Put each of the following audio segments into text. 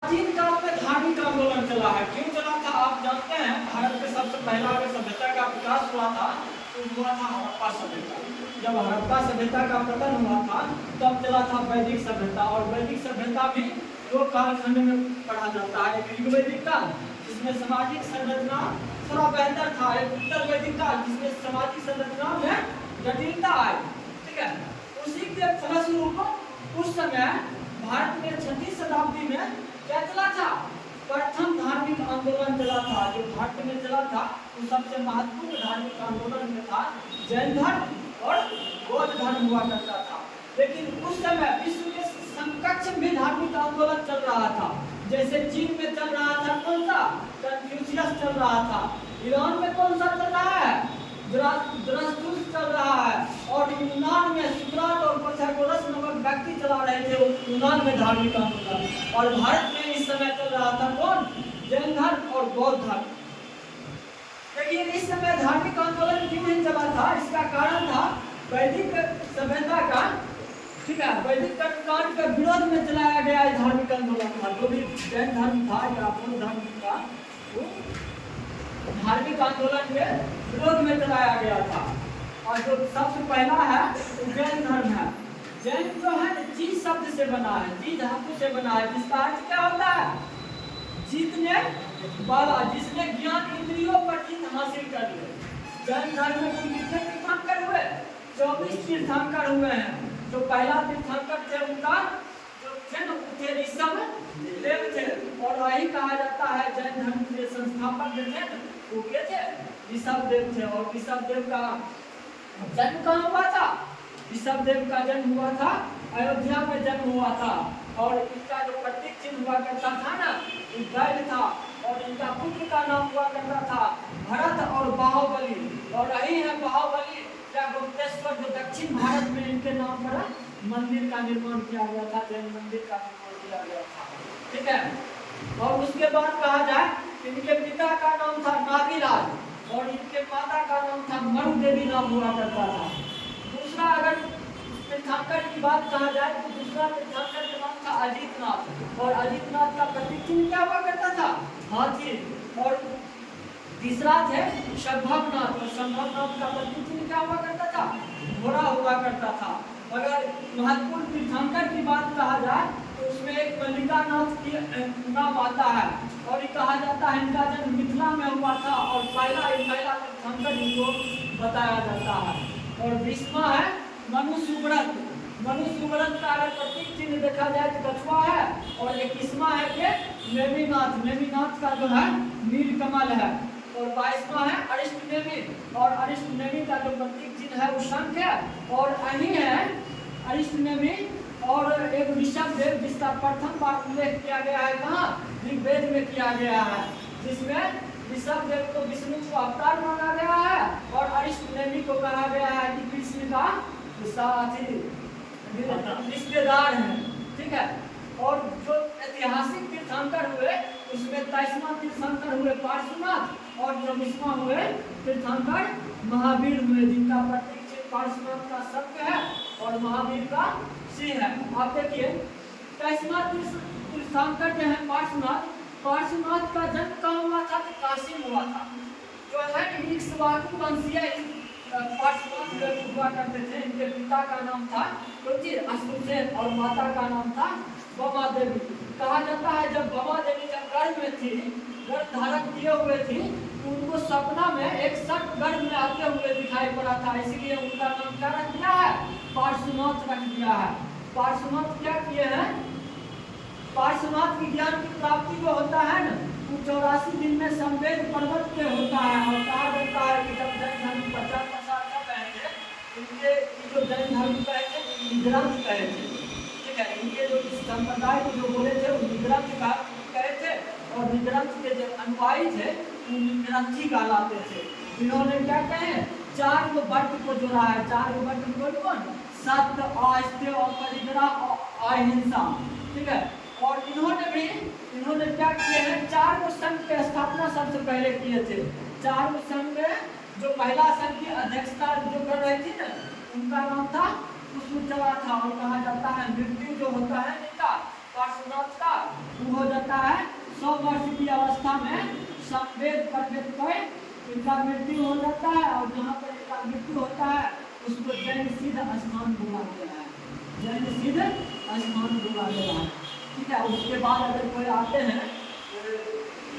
प्राचीन काल में धार्मिक आंदोलन चला है। क्यों चला था आप जानते हैं? भारत में सबसे पहला अगर सभ्यता का विकास हुआ था तो हुआ था हड़प्पा सभ्यता। जब हड़प्पा सभ्यता का पतन हुआ था तब चला था वैदिक सभ्यता। और वैदिक सभ्यता भी दो कालखंड में पढ़ा जाता है। एक ऋग्वैदिक काल जिसमें सामाजिक संरचना थोड़ा बेहतर था, एक उत्तर वैदिक काल जिसमें सामाजिक संरचना में जटिलता आई। ठीक है, उसी के फलस्वरूप उस समय भारत में 6वीं शताब्दी में क्या चला था? प्रथम धार्मिक आंदोलन चला था। जो भारत में चला था वो सबसे महत्वपूर्ण धार्मिक आंदोलन में था जैन धर्म और बौद्ध धर्म हुआ करता था। लेकिन उस समय विश्व के समकक्ष भी धार्मिक आंदोलन चल रहा था। जैसे चीन में चल रहा था कौन सा? कन्फ्यूशियस चल रहा था। ईरान में कौन सा चल रहा है? ज़रथुस्त्र चल रहा है। और यूनान में सुकरात और प्रोटैगोरस नामक व्यक्ति चला रहे थे यूनान में धार्मिक आंदोलन। और भारत में इस समय चल रहा था कौन? जैन धर्म और बौद्ध धर्म। लेकिन इस समय धार्मिक आंदोलन क्यों नहीं चला था? इसका कारण था वैदिक सभ्यता का, ठीक है, वैदिक कर्मकांड के विरोध में चलाया गया धार्मिक आंदोलन था। जो भी जैन धर्म था या बौद्ध धर्म था वो धार्मिक आंदोलन के विरोध में चलाया गया था। और जो सबसे पहला है वो जैन धर्म है। जैन जो है जी शब्द से बना है, जी धातु से बना है, जिसका अर्थ क्या होता है? जीतने वाला, जिसने ज्ञान इंद्रियों पर जीत हासिल कर ले। जैन धर्म में कुल कितने तीर्थंकर हुए? 24 तीर्थंकर हुए हैं। जो पहला तीर्थंकर थे उनका जो थे ना थे ऋषभ देव थे। और वही कहा जाता है जैन धर्म के संस्थापक जो थे वो क्या थे? ऋषभ देव थे। और ऋषभ देव का जन्म कहाँ हुआ था? ऋषभ देव का जन्म हुआ था अयोध्या में जन्म हुआ था। और इनका जो प्रतीक चिन्ह हुआ करता था ना वो बैल था। और इनका पुत्र का नाम हुआ करता था भरत और बाहुबली। और यही है बाहुबली या गुप्तेश्वर जो दक्षिण भारत में इनके नाम पर मंदिर का निर्माण किया गया था, जैन मंदिर का निर्माण किया गया था। ठीक है, और उसके बाद कहा जाए इनके पिता का नाम था नागीराज और इनके माता का नाम था मरु देवी नाम हुआ करता था। दूसरा अगर तीर्थंकर की बात कहा जाए तो दूसरा तीर्थंकर का नाम था अजितनाथ। और अजितनाथ का प्रतीक चिन्ह क्या हुआ करता था? हाथी। और तीसरा थे संभवनाथ। और संभवनाथ का प्रतीक चिन्ह क्या हुआ करता था? घोड़ा हुआ करता था। अगर महत्वपूर्ण तीर्थंकर की बात कहा जाए तो उसमें एक मल्लिका नाथ की नाम आता है। और ये कहा जाता है इनका जन्म मिथिला में हुआ था। और पहला तीर्थंकर इनको बताया जाता है। और 20वां है मनु सुव्रत। मनु सुव्रत का अगर प्रतीक चिन्ह देखा जाए तो कछुआ है। और 21वां है कि नेमिनाथ। नेमिनाथ का जो है नीलकमल है। और 22वां है अरिष्टनेमि। और अरिष्टनेमि का जो प्रतीक चिन्ह है वो शंख है। और अही है अरिष्टनेमि और एक ऋषभ देव जिसका प्रथम बार उल्लेख किया गया है कहाँ? ऋग्वेद में किया गया है, जिसमें ऋषभ देव को विष्णु को अवतार माना गया है। और अरिष्टनेमि को कहा गया है कि कृष्ण का साथी रिश्तेदार है। ठीक है, और जो ऐतिहासिक तीर्थंकर हुए उसमें 23वां तीर्थंकर हुए पार्श्वनाथ। और 24वां हुए तीर्थंकर महावीर हुए, जिनका प्रतीक चिन्ह पार्श्वनाथ का शंख है और महावीर का सिंह है। आप देखिए 23वां तीर्थंकर जो है पार्श्वनाथ, पार्श्वनाथ का जन्म कहाँ हुआ था? तो काशी में हुआ था। जो है इक्ष्वाकु वंशीय पार्श्वनाथ हुआ करते थे। इनके पिता का नाम था अश्वसेन और माता का नाम था बमा देवी। कहा जाता है जब बमा देवी जब गर्भ में थी, गर्भ धारण किए हुए थी, तो उनको सपना में एक सर्प गर्भ में आते हुए दिखाई पड़ा था। इसीलिए उनका नाम क्या रख दिया है? पार्श्वनाथ रख दिया है। पार्श्वनाथ क्या किए हैं? पार्श्वनाथ की ज्ञान की प्राप्ति जो होता है ना वो 84 दिन में संवेद पर्वत पे होता है। और कहा जाता है कि जब जैन धर्म 50 प्रसार कर रहे थे इनके जो जैन धर्म कहे थे निग्रंथ कहे थे। ठीक है, इनके जो संप्रदाय को जो बोले थे वो निग्रंथ कहे थे। और निग्रंथ के जो अनुयायी थे वो निग्रंथी कहलाते थे। इन्होंने क्या कहे? 4 गो वर्ग को जोड़ा है। 4 गो वर्ग कौन? सत्य, अस्तेय और परिग्रह और अहिंसा। ठीक है, और इन्होंने क्या किए हैं? 4 गो संघ की स्थापना सबसे पहले किए थे। 4 गो संघ में जो पहला संघ की अध्यक्षता जो कर रही थी ना उनका नाम था कुसुमचला था। और कहा जाता है मृत्यु जो होता है इनका पार्श्वनाथ का वो हो जाता है 100 वर्ष की अवस्था में संवेद पंडित को इनका मृत्यु हो जाता है, और जहाँ पर इनका मृत्यु होता है उसको जैन सिद्ध स्नान बोला गया है, जैन सिद्ध स्नान बोला गया है। ठीक है, उसके बाद अगर कोई आते हैं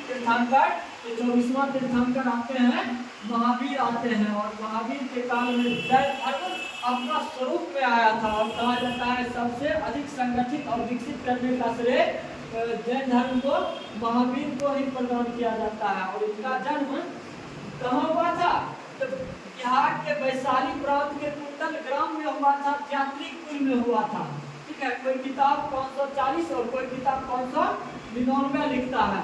तीर्थंकर, तो 24वां तीर्थंकर आते हैं महावीर आते हैं, और महावीर के काल में जैन धर्म अपना स्वरूप में आया था, और कहा जाता है सबसे अधिक संगठित और विकसित करने का श्रेय जैन धर्म को महावीर को ही प्रदान किया जाता है। और इनका जन्म कहाँ हुआ था? तो बिहार के वैशाली प्रांत के कुंडल ग्राम में हुआ था, यात्री कुल में हुआ था। ठीक है, कोई किताब 540 और कोई किताब 599 लिखता है।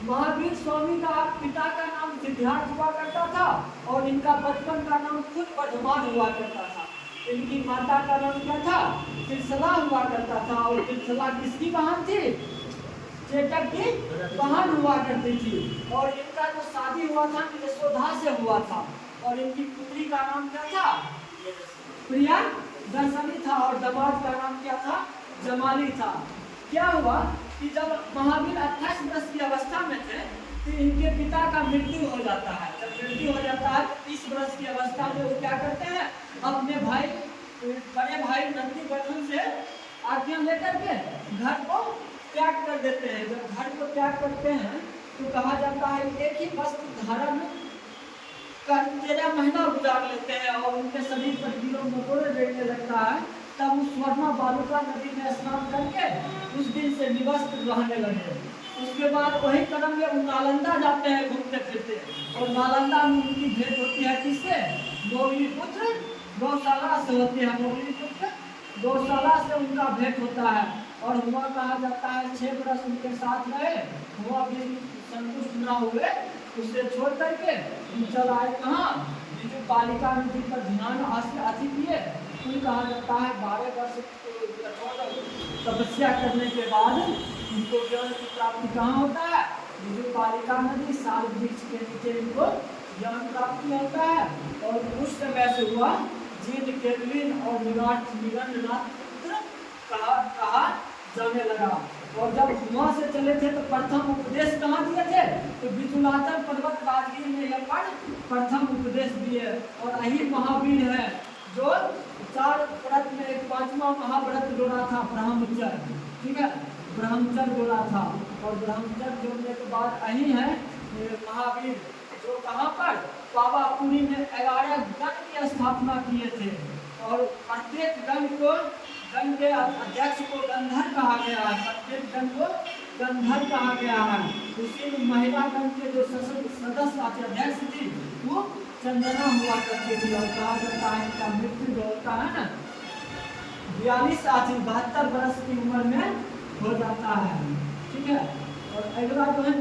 महावीर स्वामी का पिता का नाम सिद्धार्थ हुआ करता था, और इनका बचपन का नाम खुद वर्धमान हुआ करता था। इनकी माता का नाम क्या था? त्रिशला हुआ करता था, और त्रिशला किसकी बहन थी? चेतक की बहन हुआ करती थी। और इनका जो शादी हुआ था यशोदा से हुआ था, और इनकी पुत्री का नाम क्या था? प्रिया दर्शनी था, और दामाद का नाम क्या था? जमाली था। क्या हुआ कि जब महावीर 28 वर्ष की अवस्था में थे तो इनके पिता का मृत्यु हो जाता है। जब मृत्यु हो जाता है तो 30 वर्ष की अवस्था में वो क्या करते हैं? अपने भाई बड़े भाई नंदी वर्धन से आज्ञा लेकर के घर को त्याग कर देते हैं। जब घर को त्याग करते हैं तो कहा जाता है एक ही वस्त्र धारण कर 13 महीना गुजार लेते हैं, और उनके शरीर पर कीड़ों मकोड़े बैठने लगता है। तब उस स्वर्णा बालुका नदी में स्नान करके उस दिन से निवस्त्र रहने लगे। उसके बाद वही कदम में वो नालंदा जाते हैं घूमते फिरते, और नालंदा में उनकी भेंट होती है किससे? मोगली पुत्र गौशाला से होती है। मोगली पुत्र गौशाला से उनका भेंट होता है, और हुआ कहा जाता है 6 वर्ष उनके साथ रहे, हुआ भी संतुष्ट न हुए, उसे छोड़ करके चल आए कहाँ? जो बालिका नदी पर ध्यान आदि किए। फिर कहा जाता है 12 वर्ष तपस्या करने के बाद उनको ज्ञान की प्राप्ति कहाँ होता है? जो बालिका नदी साल वृक्ष के नीचे इनको ज्ञान प्राप्ति होता है, और उस समय से हुआ जीन केवलिन और निगंधनाथ कहा जाने लगा। और जब वहाँ से चले थे तो प्रथम उपदेश कहाँ दिए थे? तो वितुलाचल पर्वत राजगीर में यह प्रथम उपदेश दिए। और यही महावीर है जो 4 व्रत में एक 5वां महाव्रत जोड़ा था, ब्रह्मचर्य। ठीक है, ब्रह्मचर्य जोड़ा था, और ब्रह्मचर्य जोड़ने के बाद यही है महावीर जो कहाँ पर पावापुरी में 11 गण की स्थापना किए थे, और प्रत्येक गण के अध्यक्ष को गंधर कहा गया है। प्रत्येक गण को गंधर कहा गया है। उसी में महिला गण के जो सदस्य अध्यक्ष थी वो चंदना हुआ करती थी, और कहा जाता है इनका मृत्यु जो होता है ना 72 वर्ष की उम्र में हो जाता है। ठीक है, और अगला जो है